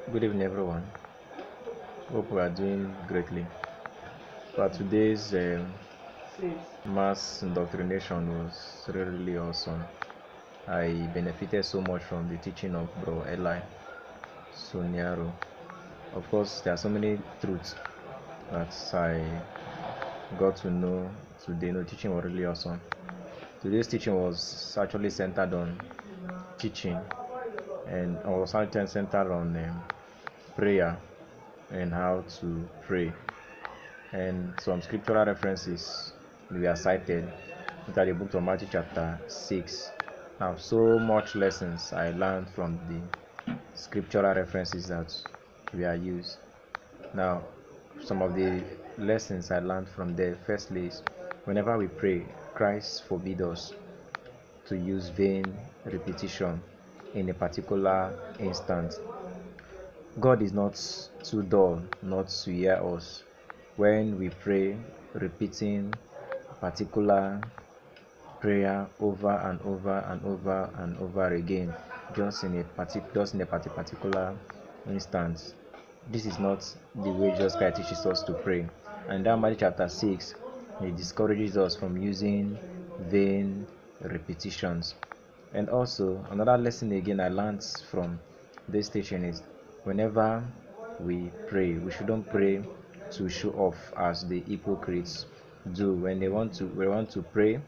Good evening, everyone. Hope we are doing greatly. But today's mass indoctrination was really awesome. I benefited so much from the teaching of Bro Eli Soniaro. Of course, there are so many truths that I got to know today. No, teaching was really awesome. Today's teaching was actually centered on teaching, and I was actually centered on prayer and how to pray. And some scriptural references were cited into the book of Matthew chapter 6. Now, so much lessons I learned from the scriptural references that were used. Now, some of the lessons I learned from there, firstly, is whenever we pray, Christ forbid us to use vain repetition in a particular instance. God is not too dull not to hear us when we pray, repeating a particular prayer over and over and over and over again, just in a particular instance. This is not the way Jesus Christ teaches us to pray. And in Matthew chapter 6, he discourages us from using vain repetitions. And also, another lesson again I learned from this teaching is whenever we pray, we shouldn't pray to show off as the hypocrites do when they want to pray.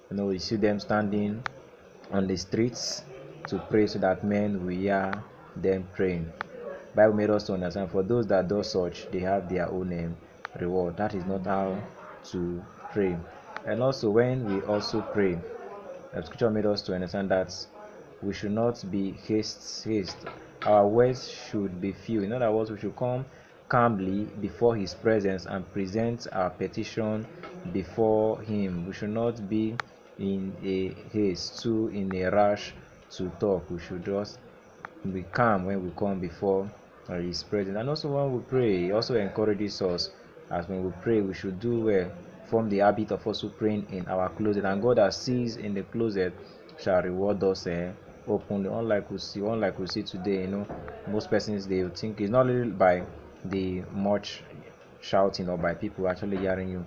You see them standing on the streets to pray so that men will hear them praying. Bible made us to understand for those that do such, they have their own reward. That is not how to pray. And also when we also pray, the scripture made us to understand that we should not be haste. Our words should be few. In other words, we should come calmly before his presence and present our petition before him. We should not be in a haste, too in a rush to talk. We should just be calm when we come before his presence. And also when we pray, he also encourages us, as when we pray, we should do well, form the habit of also praying in our closet, and God that sees in the closet shall reward us openly. Unlike we see today, most persons, they think it's not really by the much shouting or by people actually hearing you,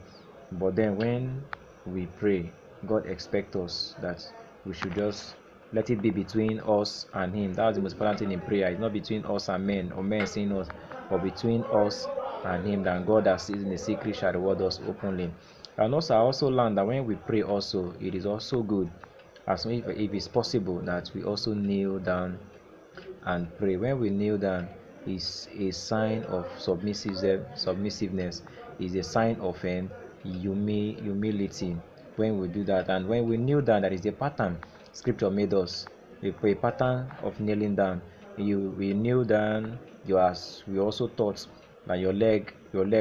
but then when we pray, God expects us that we should just let it be between us and him. That's the most important thing in prayer. It's not between us and men, or men seeing us, but between us and him. That God that sees in the secret shall reward us openly. And also I also learned that when we pray also, it is also good, as if it's possible, that we also kneel down and pray. When we kneel down, is a sign of submissiveness, is a sign of humility when we do that. And when we kneel down, that is the pattern scripture made us, a pattern of kneeling down. We kneel down, we also taught that your leg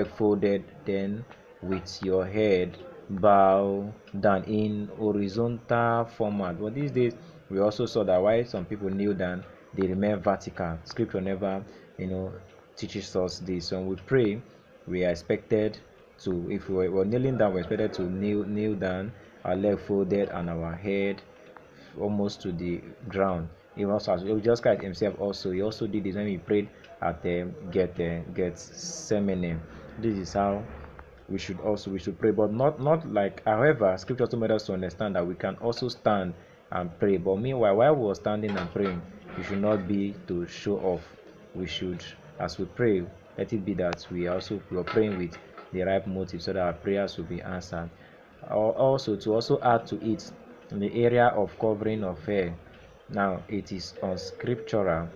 folded, then with your head bow down in horizontal format. But these days we also saw that while some people kneel down, they remain vertical. Scripture never teaches us this. When we pray, we are expected to, if we were kneeling down, we're expected to kneel down, our leg folded and our head almost to the ground. He also, as Jesus Christ himself also, he also did this when he prayed at Gethsemane. This is how we should pray, but not like, however, scripture also made us to understand that we can also stand and pray. But meanwhile, while we are standing and praying, we should not be to show off. We should, as we pray, let it be that we are praying with the right motive, so that our prayers will be answered. Also, to also add to it, in the area of covering of hair, now it is unscriptural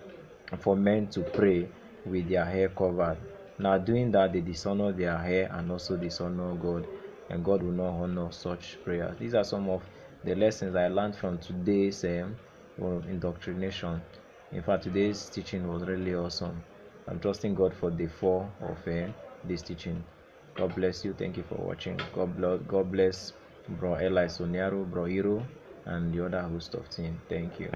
for men to pray with their hair covered. Now doing that, they dishonor their hair and also dishonor God, and God will not honor such prayers. These are some of the lessons I learned from today's indoctrination. In fact, today's teaching was really awesome. I'm trusting God for the 4 of this teaching. God bless you. Thank you for watching. God bless Bro Eli Soniaro, Bro Hero, and the other host of team. Thank you.